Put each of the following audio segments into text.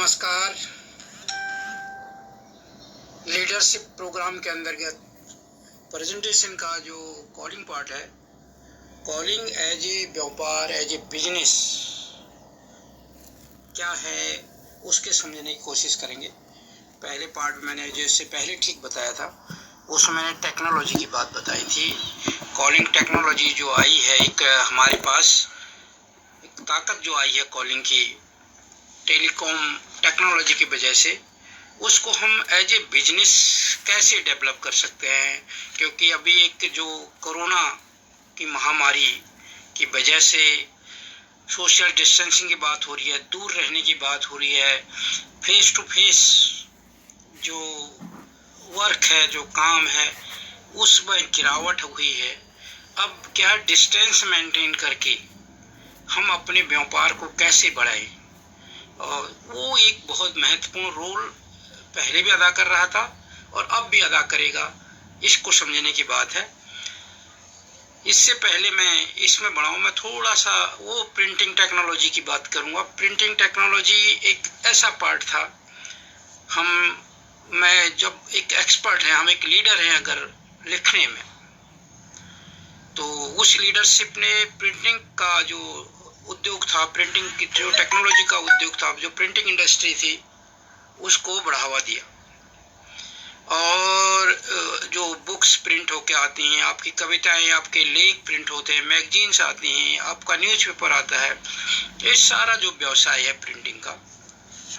नमस्कार। Leadership programme के अंतर्गत प्रेजेंटेशन का जो कॉलिंग पार्ट है, कॉलिंग एज ए व्यापार, एज ए बिजनेस क्या है उसके समझने की कोशिश करेंगे। पहले पार्ट मैंने जो इससे पहले ठीक बताया था, उसमें मैंने टेक्नोलॉजी की बात बताई थी। कॉलिंग टेक्नोलॉजी जो आई है, एक हमारे पास एक ताकत जो आई है कॉलिंग की, टेलीकॉम टेक्नोलॉजी की वजह से, उसको हम एज ए बिजनेस कैसे डेवलप कर सकते हैं। क्योंकि अभी एक जो कोरोना की महामारी की वजह से सोशल डिस्टेंसिंग की बात हो रही है, दूर रहने की बात हो रही है, फेस टू फेस जो वर्क है, जो काम है, उसमें गिरावट हुई है। अब क्या डिस्टेंस मेंटेन करके हम अपने व्यापार को कैसे बढ़ाएं, और वो एक बहुत महत्वपूर्ण रोल पहले भी अदा कर रहा था और अब भी अदा करेगा, इसको समझने की बात है। इससे पहले मैं इसमें बढ़ाऊँ, मैं थोड़ा सा वो प्रिंटिंग टेक्नोलॉजी की बात करूँगा। प्रिंटिंग टेक्नोलॉजी एक ऐसा पार्ट था, मैं जब एक एक्सपर्ट हैं, हम एक लीडर हैं अगर लिखने में, तो उस लीडरशिप ने प्रिंटिंग का जो उद्योग था, प्रिंटिंग की जो टेक्नोलॉजी का उद्योग था, जो प्रिंटिंग इंडस्ट्री थी, उसको बढ़ावा दिया। और जो बुक्स प्रिंट होके आती हैं, आपकी कविताएं, आपके लेख प्रिंट होते हैं, मैगजीन्स आती हैं, आपका न्यूज़पेपर आता है, ये सारा जो व्यवसाय है प्रिंटिंग का,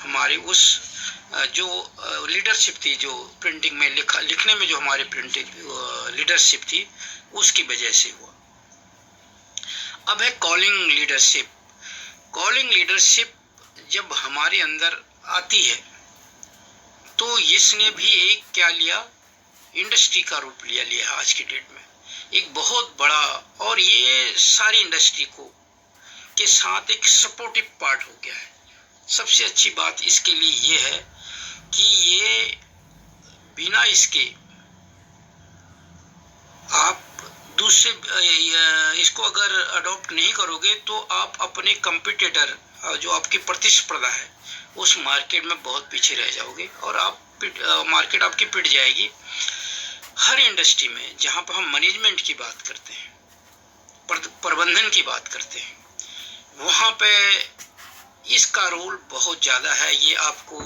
हमारी उस जो लीडरशिप थी, जो प्रिंटिंग में लिखने में जो हमारी प्रिंटिंग लीडरशिप थी, उसकी वजह से हुआ। अब है कॉलिंग लीडरशिप। कॉलिंग लीडरशिप जब हमारे अंदर आती है तो इसने भी एक क्या लिया, इंडस्ट्री का रूप लिया आज की डेट में, एक बहुत बड़ा, और ये सारी इंडस्ट्री को के साथ एक सपोर्टिव पार्ट हो गया है। सबसे अच्छी बात इसके लिए ये है कि ये बिना इसके आप दूसरे इसको अगर अडॉप्ट नहीं करोगे तो आप अपने कंपटीटर, जो आपकी प्रतिस्पर्धा है, उस मार्केट में बहुत पीछे रह जाओगे और मार्केट आपकी पिट जाएगी। हर इंडस्ट्री में जहां पर हम मैनेजमेंट की बात करते हैं, प्रबंधन की बात करते हैं, वहां पे इसका रोल बहुत ज़्यादा है। ये आपको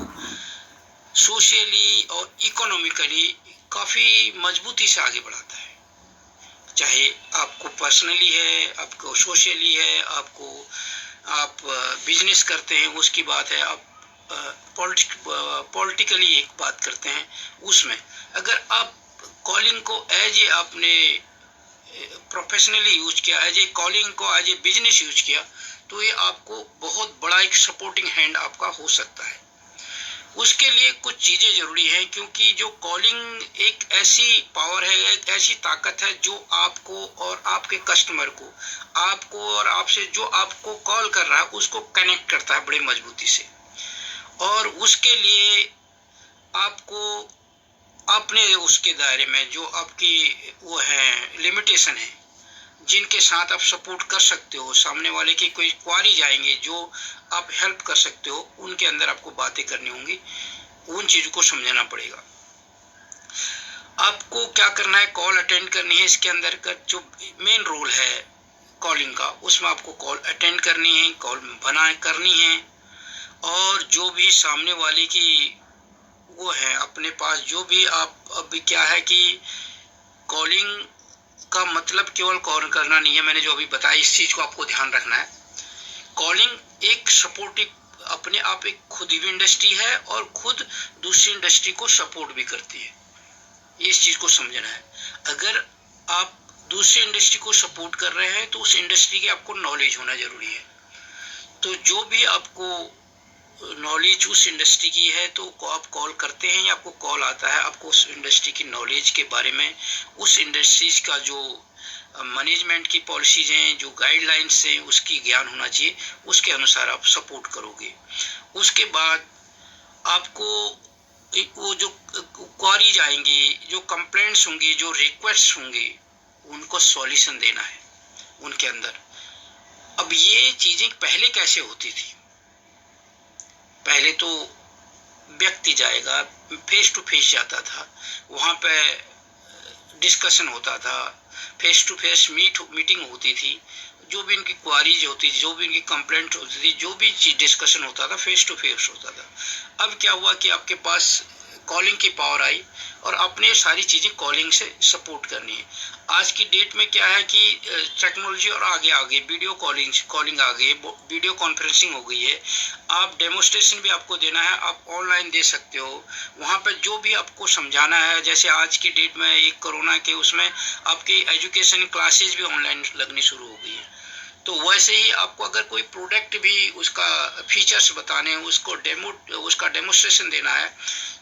सोशली और इकोनॉमिकली काफ़ी मजबूती से आगे बढ़ाता है। चाहे आपको पर्सनली है, आपको सोशली है, आप बिजनेस करते हैं उसकी बात है, आप पॉलिटिकली एक बात करते हैं, उसमें अगर आप कॉलिंग को एज ए आपने प्रोफेशनली यूज किया, एज ए कॉलिंग को एज ए बिजनेस यूज किया, तो ये आपको बहुत बड़ा एक सपोर्टिंग हैंड आपका हो सकता है। उसके लिए कुछ चीज़ें जरूरी हैं, क्योंकि जो कॉलिंग एक ऐसी पावर है, एक ऐसी ताकत है जो आपको और आपके कस्टमर को, आपको और आपसे जो आपको कॉल कर रहा है, उसको कनेक्ट करता है बड़ी मजबूती से। और उसके लिए आपको अपने उसके दायरे में जो आपकी वो है लिमिटेशन है, जिनके साथ आप सपोर्ट कर सकते हो, सामने वाले की कोई क्वारी जाएंगे जो आप हेल्प कर सकते हो, उनके अंदर आपको बातें करनी होंगी, उन चीज़ों को समझना पड़ेगा। आपको क्या करना है, कॉल अटेंड करनी है। इसके अंदर का जो मेन रोल है कॉलिंग का, उसमें आपको कॉल अटेंड करनी है, कॉल करनी है, और जो भी सामने वाले की वो है अपने पास, जो भी आप अभी क्या है कि कॉलिंग का मतलब केवल कॉल करना नहीं है, मैंने जो अभी बताया, इस चीज़ को आपको ध्यान रखना है। कॉलिंग एक सपोर्टिव, अपने आप एक खुद भी इंडस्ट्री है और खुद दूसरी इंडस्ट्री को सपोर्ट भी करती है, इस चीज़ को समझना है। अगर आप दूसरी इंडस्ट्री को सपोर्ट कर रहे हैं तो उस इंडस्ट्री की आपको नॉलेज होना जरूरी है। तो जो भी आपको नॉलेज उस इंडस्ट्री की है, तो आप कॉल करते हैं या आपको कॉल आता है, आपको उस इंडस्ट्री की नॉलेज के बारे में, उस इंडस्ट्रीज का जो मैनेजमेंट की पॉलिसीज हैं, जो गाइडलाइंस हैं, उसकी ज्ञान होना चाहिए, उसके अनुसार आप सपोर्ट करोगे। उसके बाद आपको वो जो क्वारीज आएंगी, जो कंप्लेंट्स होंगी, जो रिक्वेस्ट होंगी, उनको सॉल्यूशन देना है उनके अंदर। अब ये चीज़ें पहले कैसे होती थी, पहले तो व्यक्ति जाएगा, फेस टू फेस जाता था, वहाँ पे डिस्कशन होता था, फेस टू फेस मीटिंग होती थी, जो भी इनकी क्वारीज होती थी, जो भी इनकी कंप्लेंट होती थी, जो भी चीज डिस्कशन होता था फेस टू फेस होता था। अब क्या हुआ कि आपके पास कॉलिंग की पावर आई और आपने सारी चीजें कॉलिंग से सपोर्ट करनी है। आज की डेट में क्या है कि टेक्नोलॉजी और आगे आगे वीडियो कॉलिंग आ गई, वीडियो कॉन्फ्रेंसिंग हो गई है। आप डेमोस्ट्रेशन भी आपको देना है, आप ऑनलाइन दे सकते हो, वहाँ पर जो भी आपको समझाना है। जैसे आज की डेट में एक कोरोना के उसमें आपकी एजुकेशन क्लासेज भी ऑनलाइन लगनी शुरू हो गई है। तो वैसे ही आपको अगर कोई प्रोडक्ट भी उसका फीचर्स बताने हैं, उसका डेमोस्ट्रेशन देना है,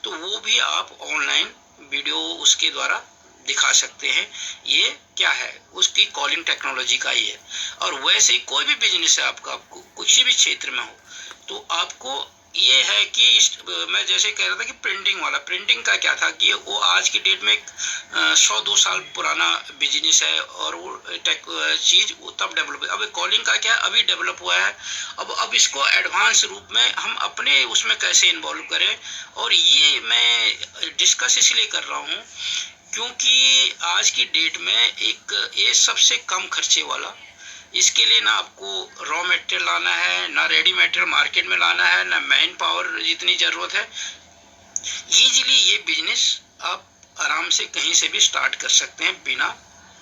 तो वो भी आप ऑनलाइन वीडियो उसके द्वारा दिखा सकते हैं। ये क्या है, उसकी कॉलिंग टेक्नोलॉजी का ही है। और वैसे ही कोई भी बिजनेस है आपका, किसी भी क्षेत्र में हो, तो आपको ये है कि मैं जैसे कह रहा था कि प्रिंटिंग का क्या था कि वो आज की डेट में 100-2 साल पुराना बिजनेस है और वो चीज वो तब डेवलप, अब कॉलिंग का क्या अभी डेवलप हुआ है। अब इसको एडवांस रूप में हम अपने उसमें कैसे इन्वॉल्व करें, और ये मैं डिस्कस इसलिए कर रहा हूँ क्योंकि आज की डेट में ये सबसे कम खर्चे वाला, इसके लिए ना आपको रॉ मटेरियल लाना है, ना रेडी मटेरियल मार्केट में लाना है, ना मैन पावर जितनी जरूरत है। इजीली ये बिजनेस आप आराम से कहीं से भी स्टार्ट कर सकते हैं बिना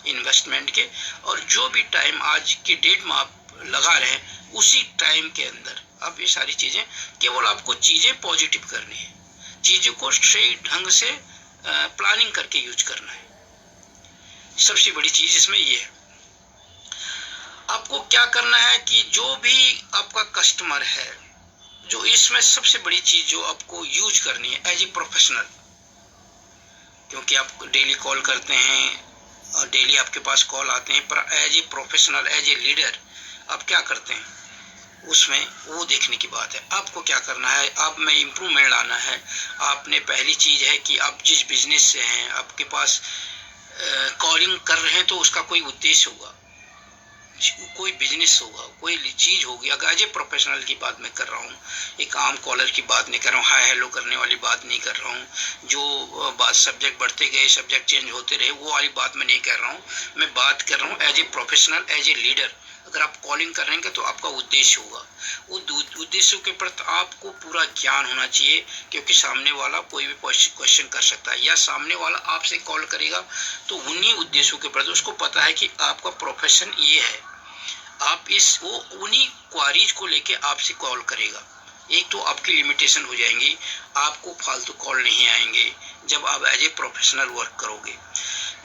इन्वेस्टमेंट के। और जो भी टाइम आज की डेट में आप लगा रहे हैं उसी टाइम के अंदर अब ये सारी चीजें, केवल आपको चीजें पॉजिटिव करनी है, चीजों को सही ढंग से प्लानिंग करके यूज करना है। सबसे बड़ी चीज इसमें ये है। आपको क्या करना है कि जो भी आपका कस्टमर है, जो इसमें सबसे बड़ी चीज जो आपको यूज करनी है एज ए प्रोफेशनल, क्योंकि आप डेली कॉल करते हैं और डेली आपके पास कॉल आते हैं, पर as a professional, as a leader आप क्या करते हैं उसमें वो देखने की बात है। आपको क्या करना है, आप में इम्प्रूवमेंट लाना है। आपने पहली चीज है कि आप जिस बिजनेस से हैं, आपके पास कॉलिंग कर रहे हैं तो उसका कोई उद्देश्य होगा, कोई बिजनेस होगा, कोई चीज होगी। अगर एज ए प्रोफेशनल की बात मैं कर रहा हूँ, एक आम कॉलर की बात नहीं कर रहा हूँ, हाय हेलो करने वाली बात नहीं कर रहा हूँ, जो बात सब्जेक्ट बढ़ते गए सब्जेक्ट चेंज होते रहे वो वाली बात मैं नहीं कर रहा हूँ। मैं बात कर रहा हूँ as a professional, as a leader. अगर आप कॉलिंग करेंगे तो आपका उद्देश्य होगा, उद्देश्य के प्रति आपको पूरा ज्ञान होना चाहिए, क्योंकि सामने वाला कोई भी क्वेश्चन कर सकता है या सामने वाला आपसे कॉल करेगा तो उन्हीं उद्देश्यों के प्रति उसको पता है कि आपका प्रोफेशन ये है। आप वो उन्हीं क्वारीज को लेके आपसे कॉल करेगा। एक तो आपकी लिमिटेशन हो जाएंगी, आपको फालतू कॉल नहीं आएंगे जब आप एज ए प्रोफेशनल वर्क करोगे।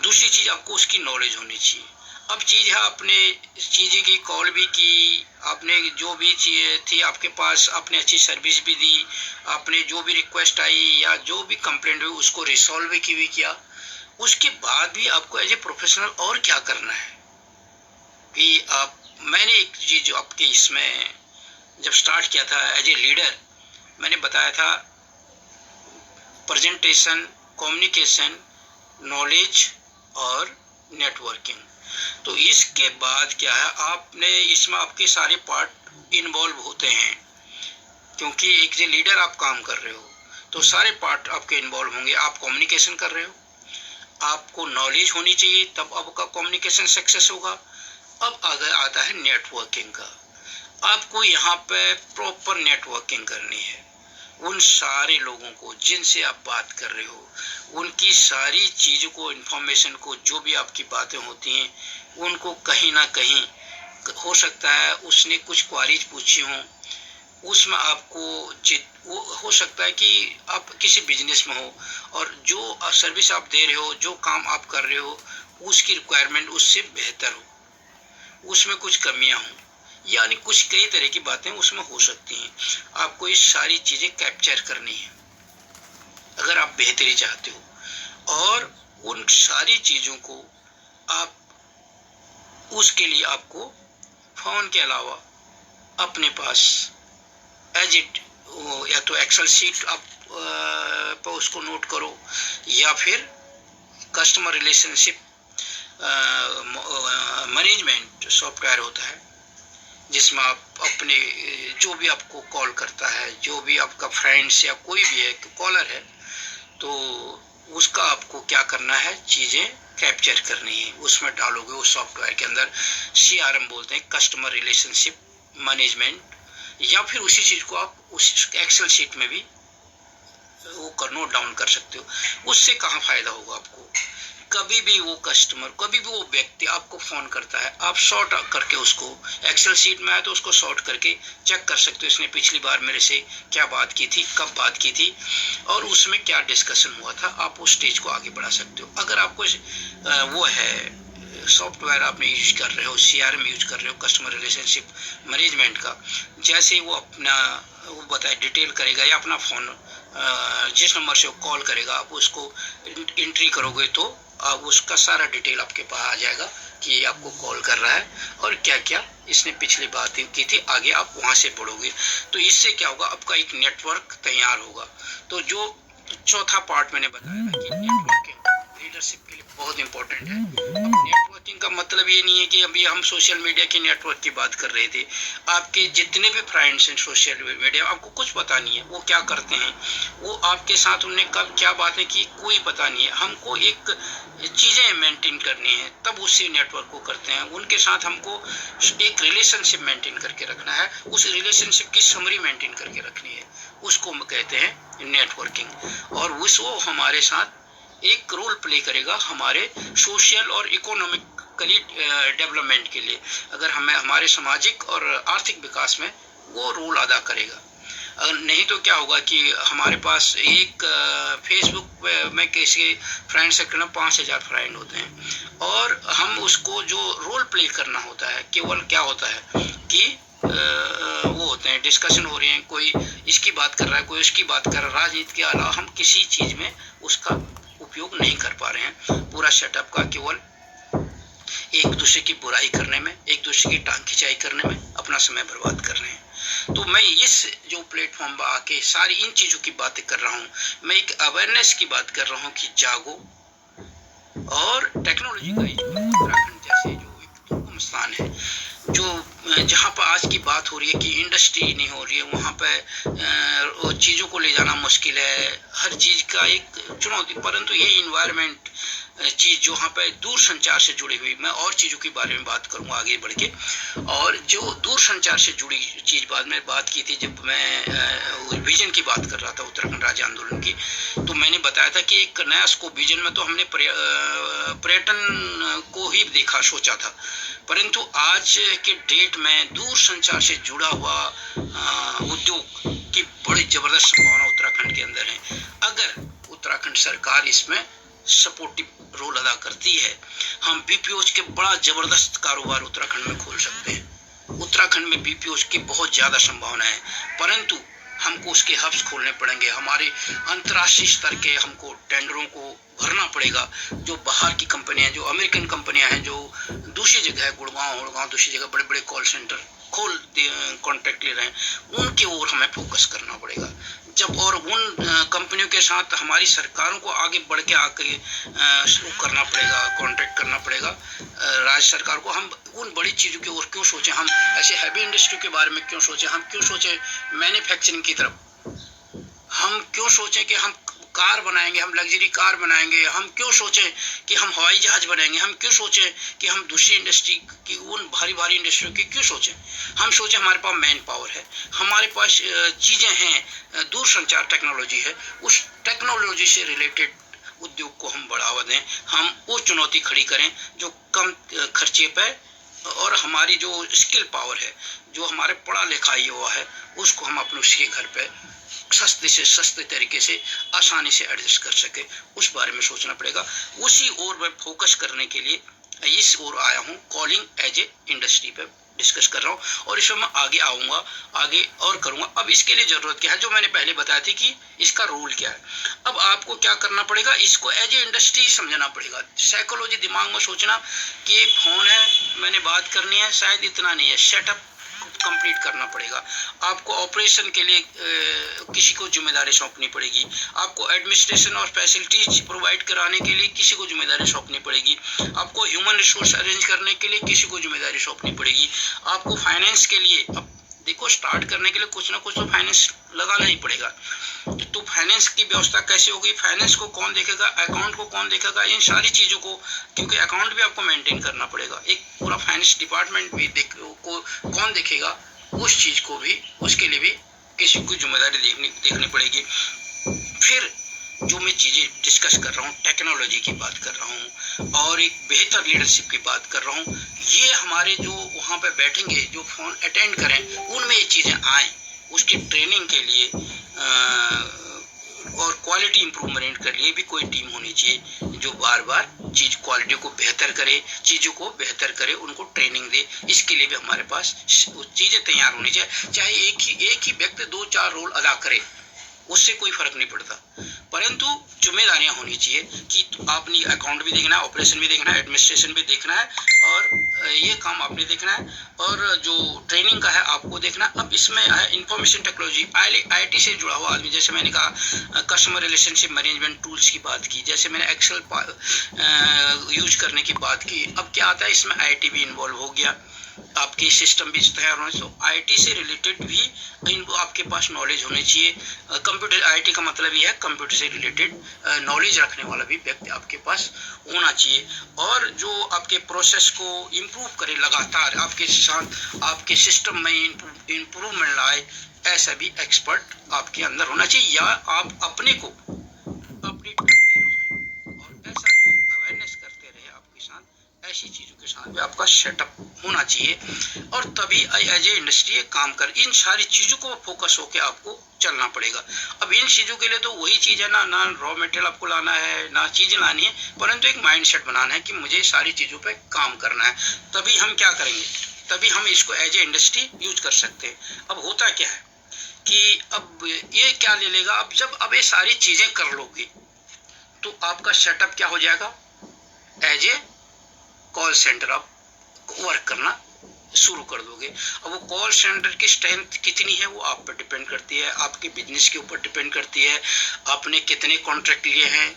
दूसरी चीज आपको उसकी नॉलेज होनी चाहिए। अब चीज है, आपने चीजें की कॉल भी की, आपने जो भी चीज थी आपके पास, आपने अच्छी सर्विस भी दी, आपने जो भी रिक्वेस्ट आई या जो भी कंप्लेंट हुई उसको रिसॉल्व भी किया। उसके बाद भी आपको एज ए प्रोफेशनल और क्या करना है कि मैंने एक चीज आपके इसमें जब स्टार्ट किया था एज ए लीडर, मैंने बताया था प्रेजेंटेशन, कम्युनिकेशन, नॉलेज और नेटवर्किंग। तो इसके बाद क्या है, आपने इसमें आपके सारे पार्ट इन्वॉल्व होते हैं, क्योंकि एक जो लीडर आप काम कर रहे हो तो सारे पार्ट आपके इन्वॉल्व होंगे। आप कम्युनिकेशन कर रहे हो, आपको नॉलेज होनी चाहिए, तब आपका कम्युनिकेशन सक्सेस होगा। अब अगर आता है नेटवर्किंग का, आपको यहाँ पे प्रॉपर नेटवर्किंग करनी है। उन सारे लोगों को जिनसे आप बात कर रहे हो, उनकी सारी चीज़ों को, इंफॉर्मेशन को, जो भी आपकी बातें होती हैं, उनको कहीं ना कहीं हो सकता है उसने कुछ क्वारीज पूछी हों, उसमें आपको वो हो सकता है कि आप किसी बिजनेस में हो और जो सर्विस आप दे रहे हो, जो काम आप कर रहे हो, उसकी रिक्वायरमेंट उससे बेहतर हो, उसमें कुछ कमियां हों, यानी कुछ कई तरह की बातें उसमें हो सकती हैं। आपको ये सारी चीजें कैप्चर करनी है अगर आप बेहतरी चाहते हो। और उन सारी चीजों को आप, उसके लिए आपको फोन के अलावा अपने पास एज इट, या तो एक्सेल शीट आप पर उसको नोट करो, या फिर कस्टमर रिलेशनशिप मैनेजमेंट सॉफ्टवेयर होता है, जिसमें आप अपने जो भी आपको कॉल करता है, जो भी आपका फ्रेंड्स या कोई भी है कॉलर है, तो उसका आपको क्या करना है, चीज़ें कैप्चर करनी है, उसमें डालोगे उस सॉफ्टवेयर के अंदर। CRM बोलते हैं, कस्टमर रिलेशनशिप मैनेजमेंट, या फिर उसी चीज़ को आप उस एक्सेल शीट में भी वो कर नोट डाउन कर सकते हो। उससे कहाँ फायदा होगा आपको, कभी भी वो कस्टमर, कभी भी वो व्यक्ति आपको फोन करता है, आप शॉर्ट करके उसको एक्सेल शीट में आए तो उसको शॉर्ट करके चेक कर सकते हो, इसने पिछली बार मेरे से क्या बात की थी, कब बात की थी, और उसमें क्या डिस्कशन हुआ था। आप उस स्टेज को आगे बढ़ा सकते हो। अगर आपको वो है सॉफ्टवेयर आपने यूज कर रहे हो, CRM यूज कर रहे हो, कस्टमर रिलेशनशिप मैनेजमेंट का, जैसे ही वो अपना वो बताए डिटेल करेगा या अपना फ़ोन जिस नंबर से वो कॉल करेगा, आप उसको एंट्री करोगे तो आप उसका सारा डिटेल आपके पास आ जाएगा कि ये आपको कॉल कर रहा है और क्या क्या इसने पिछली बात की थी। आगे आप वहाँ से पढ़ोगे तो इससे क्या होगा, आपका एक नेटवर्क तैयार होगा। तो जो चौथा पार्ट मैंने बताया था कि नेटवर्किंग लीडरशिप के लिए बहुत इंपॉर्टेंट है। अब नेटवर्किंग का मतलब ये नहीं है कि अभी हम सोशल मीडिया के नेटवर्क की बात कर रहे थे। आपके जितने भी फ्रेंड्स हैं सोशल मीडिया, आपको कुछ पता नहीं है वो क्या करते हैं, वो आपके साथ उनने कब क्या बातें की, कोई पता नहीं है। हमको एक चीज़ें मेंटेन करनी है, तब उसी नेटवर्क को करते हैं। उनके साथ हमको एक रिलेशनशिप मेंटेन करके रखना है, उस रिलेशनशिप की समरी मेंटेन करके रखनी है, उसको हम कहते हैं नेटवर्किंग। और वो हमारे साथ एक रोल प्ले करेगा हमारे सोशल और इकोनॉमिकली डेवलपमेंट के लिए। अगर हमें हमारे सामाजिक और आर्थिक विकास में वो रोल अदा करेगा। अगर नहीं तो क्या होगा कि हमारे पास एक फेसबुक में किसी फ्रेंड सर्कल में 5000 फ्रेंड होते हैं, और हम उसको जो रोल प्ले करना होता है, केवल क्या होता है कि वो होते हैं, डिस्कशन हो रही है, कोई इसकी बात कर रहा है, कोई उसकी बात कर रहा है, राजनीति के अलावा हम किसी चीज़ में उसका उपयोग नहीं कर पा रहे हैं। पूरा सेटअप का केवल एक दूसरे की बुराई करने में, एक दूसरे की टांग खिंचाई करने में अपना समय बर्बाद कर रहे हैं। तो मैं इस जो प्लेटफॉर्म पर आके सारी इन चीज़ों की बातें कर रहा हूँ, मैं एक अवेयरनेस की बात कर रहा हूँ कि जागो और टेक्नोलॉजी का उत्तराखंड जैसे जो एक दुर्गम स्थान है, जो जहाँ पर आज की बात हो रही है कि इंडस्ट्री नहीं हो रही है, वहाँ पे चीज़ों को ले जाना मुश्किल है, हर चीज़ का एक चुनौती। परंतु ये इन्वायरमेंट चीज़ जो वहाँ पे दूर संचार से जुड़ी हुई, मैं और चीज़ों के बारे में बात करूँगा आगे बढ़ के। और जो दूर संचार से जुड़ी चीज़ बाद में बात की थी, जब मैं विजन की बात कर रहा था उत्तराखंड राज्य आंदोलन की, तो मैंने बताया था कि एक नया स्कोप विजन में तो हमने पर्यटन को ही देखा, सोचा था। परंतु आज के डेट में दूर संचार से जुड़ा हुआ उद्योग की बड़ी जबरदस्त संभावना उत्तराखंड के अंदर है। अगर उत्तराखंड सरकार इसमें सपोर्टिव रोल अदा करती है, हम BPOs के बड़ा जबरदस्त कारोबार उत्तराखंड में खोल सकते हैं। उत्तराखंड में BPOs की बहुत ज़्यादा संभावना है, परंतु हमको उसके हब्स खोलने पड़ेंगे। हमारे अंतर्राष्ट्रीय स्तर के हमको टेंडरों को भरना पड़ेगा। जो बाहर की कंपनियां, जो अमेरिकन कंपनियां हैं, जो दूसरी जगह है, गुड़गांव दूसरी जगह बड़े बड़े कॉल सेंटर खोल कॉन्ट्रैक्ट ले रहे हैं, उनकी ओर हमें फोकस करना पड़ेगा। जब और उन कंपनियों के साथ हमारी सरकारों को आगे बढ़ के आके शुरू करना पड़ेगा, कॉन्ट्रैक्ट करना पड़ेगा राज्य सरकार को। हम उन बड़ी चीज़ों की ओर क्यों सोचें, हम ऐसे हैवी इंडस्ट्री के बारे में क्यों सोचें, हम क्यों सोचें मैन्युफैक्चरिंग की तरफ, हम क्यों सोचें कि हम कार बनाएंगे, हम लग्जरी कार बनाएंगे, हम क्यों सोचें कि हम हवाई जहाज बनाएंगे, हम क्यों सोचें कि हम दूसरी इंडस्ट्री की, उन भारी भारी इंडस्ट्रियों की क्यों सोचें। हम सोचें हमारे पास मैन पावर है, हमारे पास चीज़ें हैं, दूर संचार टेक्नोलॉजी है, उस टेक्नोलॉजी से रिलेटेड उद्योग को हम बढ़ावा दें, हम वो चुनौती खड़ी करें जो कम खर्चे पे, और हमारी जो स्किल पावर है, जो हमारे पढ़ा लिखा युवा है, उसको हम अपने उसके घर पे सस्ते से सस्ते तरीके से आसानी से एडजस्ट कर सके, उस बारे में सोचना पड़ेगा। उसी ओर मैं फोकस करने के लिए इस ओर आया हूँ, कॉलिंग एज ए इंडस्ट्री पे डिस्कस कर रहा हूँ, और इसमें मैं आगे आऊँगा, आगे और करूँगा। अब इसके लिए ज़रूरत क्या है, जो मैंने पहले बताया थी कि इसका रोल क्या है। अब आपको क्या करना पड़ेगा, इसको एज ए इंडस्ट्री समझना पड़ेगा। साइकोलॉजी दिमाग में सोचना कि फ़ोन है, मैंने बात करनी है, शायद इतना नहीं है। सेटअप कंप्लीट करना पड़ेगा। आपको ऑपरेशन के लिए किसी को जिम्मेदारी सौंपनी पड़ेगी। आपको एडमिनिस्ट्रेशन और फैसिलिटीज प्रोवाइड कराने के लिए किसी को जिम्मेदारी सौंपनी पड़ेगी। आपको ह्यूमन रिसोर्स अरेंज करने के लिए किसी को जिम्मेदारी सौंपनी पड़ेगी। आपको फाइनेंस के लिए, अब देखो स्टार्ट करने के लिए कुछ ना कुछ तो फाइनेंस लगाना ही पड़ेगा। तो फाइनेंस की व्यवस्था कैसे होगी, फाइनेंस को कौन देखेगा, अकाउंट को कौन देखेगा, इन सारी चीज़ों को, क्योंकि अकाउंट भी आपको मेंटेन करना पड़ेगा, एक पूरा फाइनेंस डिपार्टमेंट भी कौन देखेगा, उस चीज़ को भी, उसके लिए भी किसी को जिम्मेदारी देखनी पड़ेगी। फिर जो मैं चीज़ें डिस्कस कर रहा हूँ, टेक्नोलॉजी की बात कर रहा हूँ और एक बेहतर लीडरशिप की बात कर रहा हूँ, ये हमारे जो वहाँ पे बैठेंगे, जो फोन अटेंड करें, उनमें ये चीज़ें आएँ, उसकी ट्रेनिंग के लिए और क्वालिटी इम्प्रूवमेंट के लिए भी कोई टीम होनी चाहिए जो बार बार चीज़ क्वालिटी को बेहतर करे, चीज़ों को बेहतर करे, उनको ट्रेनिंग दे। इसके लिए भी हमारे पास चीज़ें तैयार होनी चाहिए। चाहे एक ही व्यक्ति 2-4 रोल अदा करे, उससे कोई फर्क नहीं पड़ता, परंतु जिम्मेदारियां होनी चाहिए कि आपने अकाउंट भी देखना है, ऑपरेशन भी देखना है, एडमिनिस्ट्रेशन भी देखना है और ये काम आपने देखना है और जो ट्रेनिंग का है आपको देखना। अब इसमें है इंफॉर्मेशन टेक्नोलॉजी, आईटी से जुड़ा हुआ आदमी, जैसे मैंने कहा कस्टमर रिलेशनशिप मैनेजमेंट टूल्स की बात की, जैसे मैंने एक्सेल यूज करने की बात की। अब क्या आता है इसमें, आईटी भी इन्वॉल्व हो गया, आपके सिस्टम भी तैयार होने, तो आईटी से रिलेटेड भी आपके पास नॉलेज होनी चाहिए। कंप्यूटर, आईटी का मतलब ये है कंप्यूटर से रिलेटेड नॉलेज रखने वाला भी व्यक्ति आपके पास होना चाहिए और जो आपके प्रोसेस को इम्प्रूव करे, लगातार आपके साथ आपके सिस्टम में इम्प्रूवमेंट लाए, ऐसा भी एक्सपर्ट आपके अंदर होना चाहिए, या आप अपने को अपडेट करते रहें और ऐसा जो अवेयरनेस करते रहे आपके साथ, ऐसी चीज़ों के साथ भी आपका सेटअप होना चाहिए और तभी एज ए इंडस्ट्री काम कर, इन सारी चीज़ों को फोकस होकर आपको चलना पड़ेगा। अब इन चीज़ों के लिए तो वही चीज़ है ना रॉ मटेरियल आपको लाना है, ना चीज़ें लानी है, परंतु एक माइंडसेट बनाना है कि मुझे सारी चीज़ों पे काम करना है। तभी हम क्या करेंगे, तभी हम इसको एज ए इंडस्ट्री यूज कर सकते हैं। अब होता क्या है कि अब ये क्या ले लेगा, अब ये सारी चीज़ें कर लोगे तो आपका सेटअप क्या हो जाएगा, एज ए कॉल सेंटर आप वर्क करना शुरू कर दोगे। अब वो कॉल सेंटर की स्ट्रेंथ कितनी है वो आप पर डिपेंड करती है, आपके बिजनेस के ऊपर डिपेंड करती है, आपने कितने कॉन्ट्रैक्ट लिए हैं,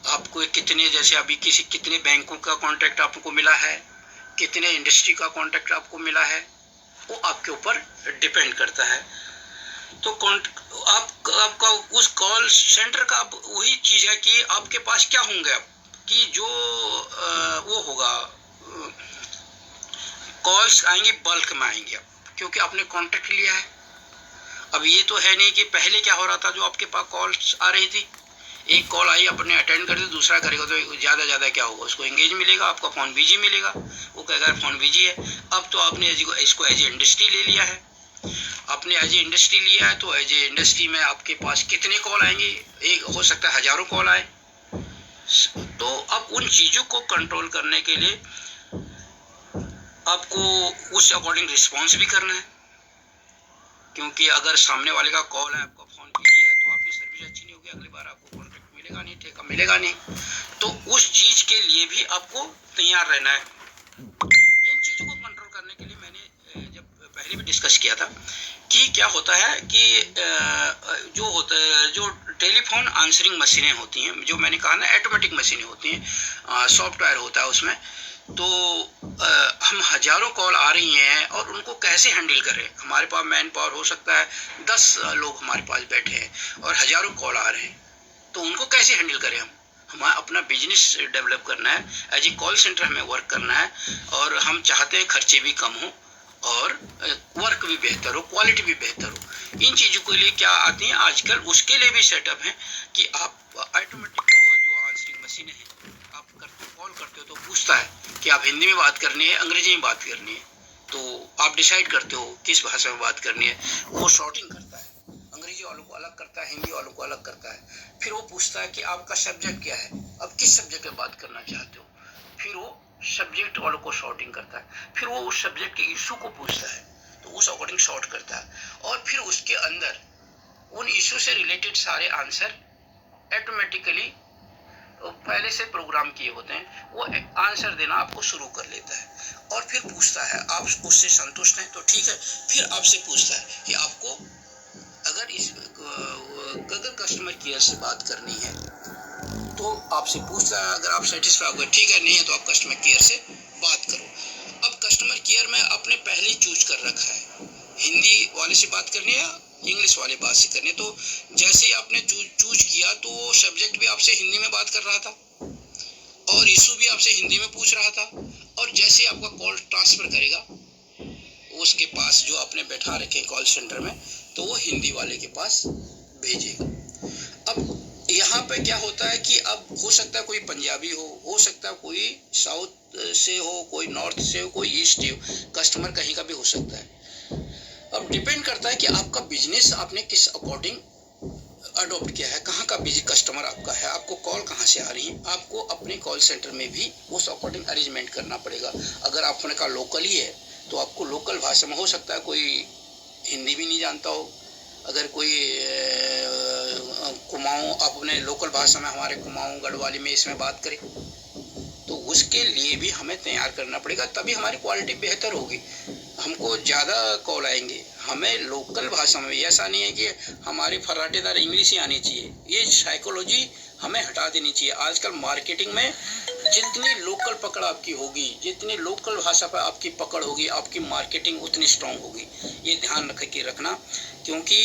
आपको कितने, जैसे अभी कितने बैंकों का कॉन्ट्रैक्ट आपको मिला है, कितने इंडस्ट्री का कॉन्ट्रैक्ट आपको मिला है, वो आपके ऊपर डिपेंड करता है। तो आपका उस कॉल सेंटर का वही चीज़ है कि आपके पास क्या होंगे अब कि जो वो होगा, कॉल्स आएंगे, बल्क में आएंगे, क्योंकि आपने कॉन्ट्रैक्ट लिया है। अब ये तो है नहीं कि पहले क्या हो रहा था, जो आपके पास कॉल्स आ रही थी, एक कॉल आई आपने अटेंड कर दी, दूसरा करेगा तो ज़्यादा क्या होगा, उसको एंगेज मिलेगा, आपका फ़ोन बिजी मिलेगा, वो कहेगा फ़ोन बिजी है। अब तो आपने इसको एज ए इंडस्ट्री ले लिया है, आपने एज ए इंडस्ट्री लिया है, तो एज ए इंडस्ट्री में आपके पास कितने कॉल आएंगे, एक हो सकता है हज़ारों कॉल आए। तो अब उन चीज़ों को कंट्रोल करने के लिए आपको उस अकॉर्डिंग रिस्पॉन्स भी करना है, क्योंकि अगर सामने वाले का कॉल है, आपका फ़ोन बिजी है, तो आपकी सर्विस अच्छी नहीं होगी, अगली बार आपको कॉन्ट्रैक्ट मिलेगा नहीं, ठेका मिलेगा नहीं। तो उस चीज़ के लिए भी आपको तैयार रहना है। इन चीज़ों को कंट्रोल करने के लिए मैंने जब पहले भी डिस्कस किया था कि क्या होता है कि जो टेलीफोन आंसरिंग मशीनें होती हैं, जो मैंने कहा ना ऑटोमेटिक मशीनें होती हैं, सॉफ्टवेयर होता है उसमें, तो हम हज़ारों कॉल आ रही हैं और उनको कैसे हैंडल करें। हमारे पास मैन पावर हो सकता है 10 लोग हमारे पास बैठे हैं और हज़ारों कॉल आ रहे हैं, तो उनको कैसे हैंडल करें। हमें अपना बिजनेस डेवलप करना है, एज ए कॉल सेंटर हमें वर्क करना है और हम चाहते हैं खर्चे भी कम हो और वर्क भी बेहतर हो, क्वालिटी भी बेहतर हो। इन चीज़ों के लिए क्या आती हैं आजकल, उसके लिए भी सेटअप है कि आप ऑटोमेटिक जो आंसरिंग मशीनें हैं, आप कॉल करते हो तो पूछता है कि आप हिंदी में बात करनी है, अंग्रेजी में बात करनी है, तो आप डिसाइड करते हो किस भाषा में बात करनी है। वो शॉर्टिंग करता है, अंग्रेजी वालों को अलग करता है, हिंदी वालों को अलग करता है। फिर वो पूछता है कि आपका सब्जेक्ट क्या है, अब किस सब्जेक्ट में बात करना चाहते हो, फिर वो सब्जेक्ट वालों को शॉर्टिंग करता है, फिर वो उस सब्जेक्ट के इशू को पूछता है, तो उस अकॉर्डिंग शॉर्ट करता है और फिर उसके अंदर उन इशू से रिलेटेड सारे आंसर ऑटोमेटिकली पहले से प्रोग्राम किए होते हैं, वो आंसर देना आपको शुरू कर लेता है और फिर पूछता है, आप उससे संतुष्ट हैं तो ठीक है, फिर आपसे पूछता है कि आपको अगर कस्टमर केयर से बात करनी है तो आपसे पूछता है, अगर आप सेटिस्फाई हो गए ठीक है, नहीं है तो आप कस्टमर केयर से बात करो। अब कस्टमर केयर में आपने पहले चूज कर रखा है हिंदी वाले से बात करनी है या इंग्लिश वाले बात से करनी है, तो जैसे ही आपने चूज किया तो सब्जेक्ट भी आपसे हिंदी में बात कर रहा था और इशू भी आपसे हिंदी में पूछ रहा था, और जैसे ही आपका कॉल ट्रांसफर करेगा उसके पास जो आपने बैठा रखे कॉल सेंटर में, तो वो हिंदी वाले के पास भेजेगा। अब यहाँ पे क्या होता है कि अब हो सकता है कोई पंजाबी हो सकता है कोई साउथ से हो, कोई नॉर्थ से हो, कोई ईस्ट से हो, कस्टमर कहीं का भी हो सकता है। अब डिपेंड करता है कि आपका बिजनेस आपने किस अकॉर्डिंग अडॉप्ट किया है, कहाँ का बिजी कस्टमर आपका है, आपको कॉल कहाँ से आ रही है, आपको अपने कॉल सेंटर में भी उस अकॉर्डिंग अरेंजमेंट करना पड़ेगा। अगर आपने का लोकल ही है तो आपको लोकल भाषा में, हो सकता है कोई हिंदी भी नहीं जानता हो, अगर कोई कुमाऊँ अपने लोकल भाषा में, हमारे कुमाऊँ गढ़वाली में इसमें बात करे, तो उसके लिए भी हमें तैयार करना पड़ेगा, तभी हमारी क्वालिटी बेहतर होगी, हमको ज़्यादा कॉल आएंगे। हमें लोकल भाषा में, ऐसा नहीं है कि हमारी फर्राटेदार इंग्लिश ही आनी चाहिए, ये साइकोलॉजी हमें हटा देनी चाहिए। आजकल मार्केटिंग में जितनी लोकल पकड़ आपकी होगी, जितनी लोकल भाषा पर आपकी पकड़ होगी, आपकी मार्केटिंग उतनी स्ट्रांग होगी, ये ध्यान रखना, क्योंकि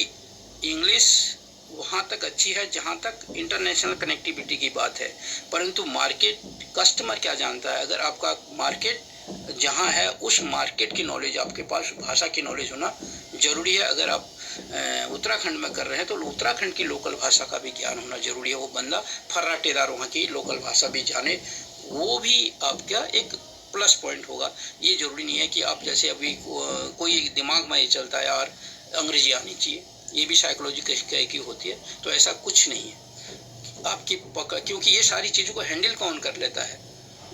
इंग्लिश वहाँ तक अच्छी है जहाँ तक इंटरनेशनल कनेक्टिविटी की बात है, परंतु मार्केट कस्टमर क्या जानता है, अगर आपका मार्केट जहाँ है उस मार्केट की नॉलेज आपके पास, भाषा की नॉलेज होना जरूरी है। अगर आप उत्तराखंड में कर रहे हैं तो उत्तराखंड की लोकल भाषा का भी ज्ञान होना जरूरी है, वो बंदा फर्राटेदार वहाँ की लोकल भाषा भी जाने, वो भी आपका एक प्लस पॉइंट होगा। ये जरूरी नहीं है कि आप जैसे अभी कोई दिमाग में ये चलता है यार अंग्रेजी आनी चाहिए, ये भी साइकोलॉजी की होती है, तो ऐसा कुछ नहीं है आपकी पकड़, क्योंकि ये सारी चीज़ों को हैंडल कौन कर लेता है,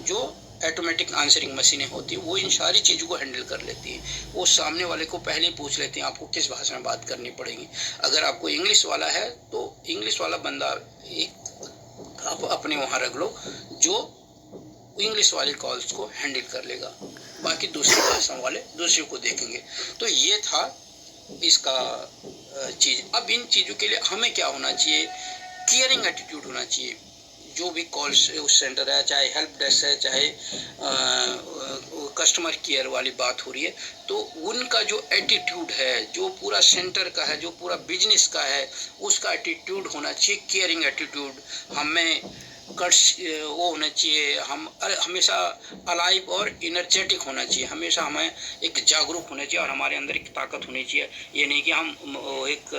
जो ऑटोमेटिक आंसरिंग मशीनें होती हैं वो इन सारी चीज़ों को हैंडल कर लेती हैं। वो सामने वाले को पहले पूछ लेते हैं आपको किस भाषा में बात करनी पड़ेगी। अगर आपको इंग्लिश वाला है तो इंग्लिश वाला बंदा एक आप अपने वहाँ रख लो जो इंग्लिश वाले कॉल्स को हैंडल कर लेगा, बाकी दूसरी भाषाओं वाले दूसरे को देखेंगे। तो ये था इसका चीज़। अब इन चीज़ों के लिए हमें क्या होना चाहिए, केयरिंग एटीट्यूड होना चाहिए। जो भी कॉल सेंटर है, चाहे हेल्प डेस्क है, चाहे कस्टमर केयर वाली बात हो रही है, तो उनका जो एटीट्यूड है, जो पूरा सेंटर का है, जो पूरा बिजनेस का है, उसका एटीट्यूड होना चाहिए, केयरिंग एटीट्यूड। हमें वो होना चाहिए, हम हमेशा अलाइव और इनर्जेटिक होना चाहिए, हमेशा हमें एक जागरूक होना चाहिए और हमारे अंदर एक ताकत होनी चाहिए। ये नहीं कि हम एक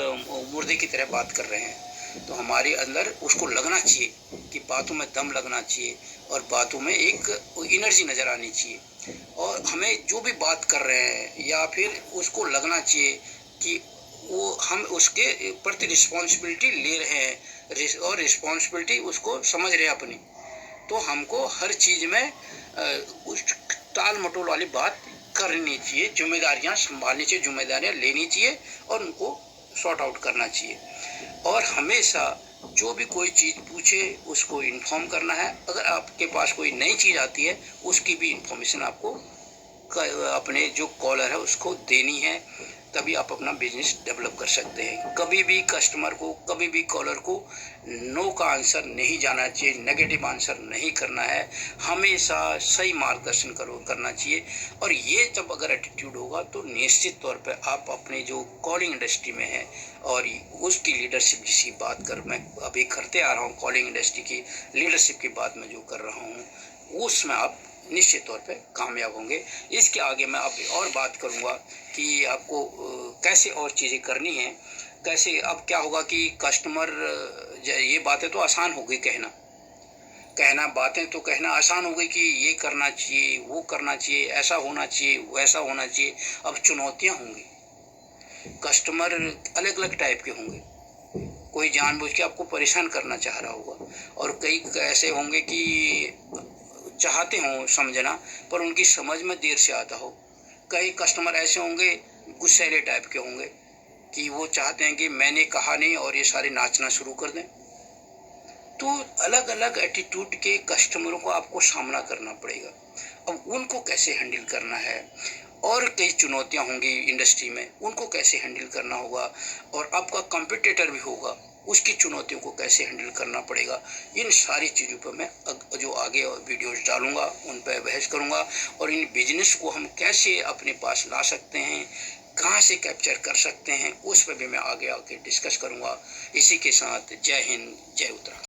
मुर्दे की तरह बात कर रहे हैं, तो हमारे अंदर उसको लगना चाहिए कि बातों में दम लगना चाहिए और बातों में एक एनर्जी नज़र आनी चाहिए, और हमें जो भी बात कर रहे हैं या फिर उसको लगना चाहिए कि वो हम उसके प्रति रिस्पॉन्सिबिलिटी ले रहे हैं और रिस्पॉन्सिबिलिटी उसको समझ रहे हैं अपनी। तो हमको हर चीज़ में उस टाल मटोल वाली बात करनी चाहिए, जिम्मेदारियां संभालनी चाहिए, जिम्मेदारियां लेनी चाहिए और उनको सॉर्ट आउट करना चाहिए। और हमेशा जो भी कोई चीज़ पूछे उसको इन्फॉर्म करना है। अगर आपके पास कोई नई चीज़ आती है उसकी भी इंफॉर्मेशन आपको अपने जो कॉलर है उसको देनी है, तभी आप अपना बिजनेस डेवलप कर सकते हैं। कभी भी कस्टमर को, कभी भी कॉलर को नो का आंसर नहीं जाना चाहिए, नेगेटिव आंसर नहीं करना है, हमेशा सही मार्गदर्शन करना चाहिए। और ये जब अगर एटीट्यूड होगा तो निश्चित तौर पे आप अपने जो कॉलिंग इंडस्ट्री में है और उसकी लीडरशिप जिसकी बात कर मैं अभी करते आ रहा हूँ, कॉलिंग इंडस्ट्री की लीडरशिप की बात मैं जो कर रहा हूँ, उसमें आप निश्चित तौर पे कामयाब होंगे। इसके आगे मैं अब और बात करूंगा कि आपको कैसे और चीज़ें करनी हैं, कैसे। अब क्या होगा कि कस्टमर, ये बातें तो आसान हो गई कहना बातें तो कहना आसान हो गई कि ये करना चाहिए, वो करना चाहिए, ऐसा होना चाहिए, वैसा होना चाहिए। अब चुनौतियाँ होंगी, कस्टमर अलग अलग टाइप के होंगे, कोई जानबूझ के आपको परेशान करना चाह रहा होगा और कई ऐसे होंगे कि चाहते हों समझना पर उनकी समझ में देर से आता हो। कई कस्टमर ऐसे होंगे गुस्सैले टाइप के होंगे कि वो चाहते हैं कि मैंने कहा नहीं और ये सारे नाचना शुरू कर दें। तो अलग अलग एटीट्यूड के कस्टमरों को आपको सामना करना पड़ेगा। अब उनको कैसे हैंडल करना है, और कई चुनौतियां होंगी इंडस्ट्री में, उनको कैसे हैंडल करना होगा, और आपका कंपटीटर भी होगा, उसकी चुनौतियों को कैसे हैंडल करना पड़ेगा। इन सारी चीज़ों पर मैं जो आगे वीडियोस डालूंगा उन पर बहस करूंगा, और इन बिजनेस को हम कैसे अपने पास ला सकते हैं, कहाँ से कैप्चर कर सकते हैं, उस पर भी मैं आगे आके डिस्कस करूंगा। इसी के साथ जय हिंद, जय उत्तराखंड।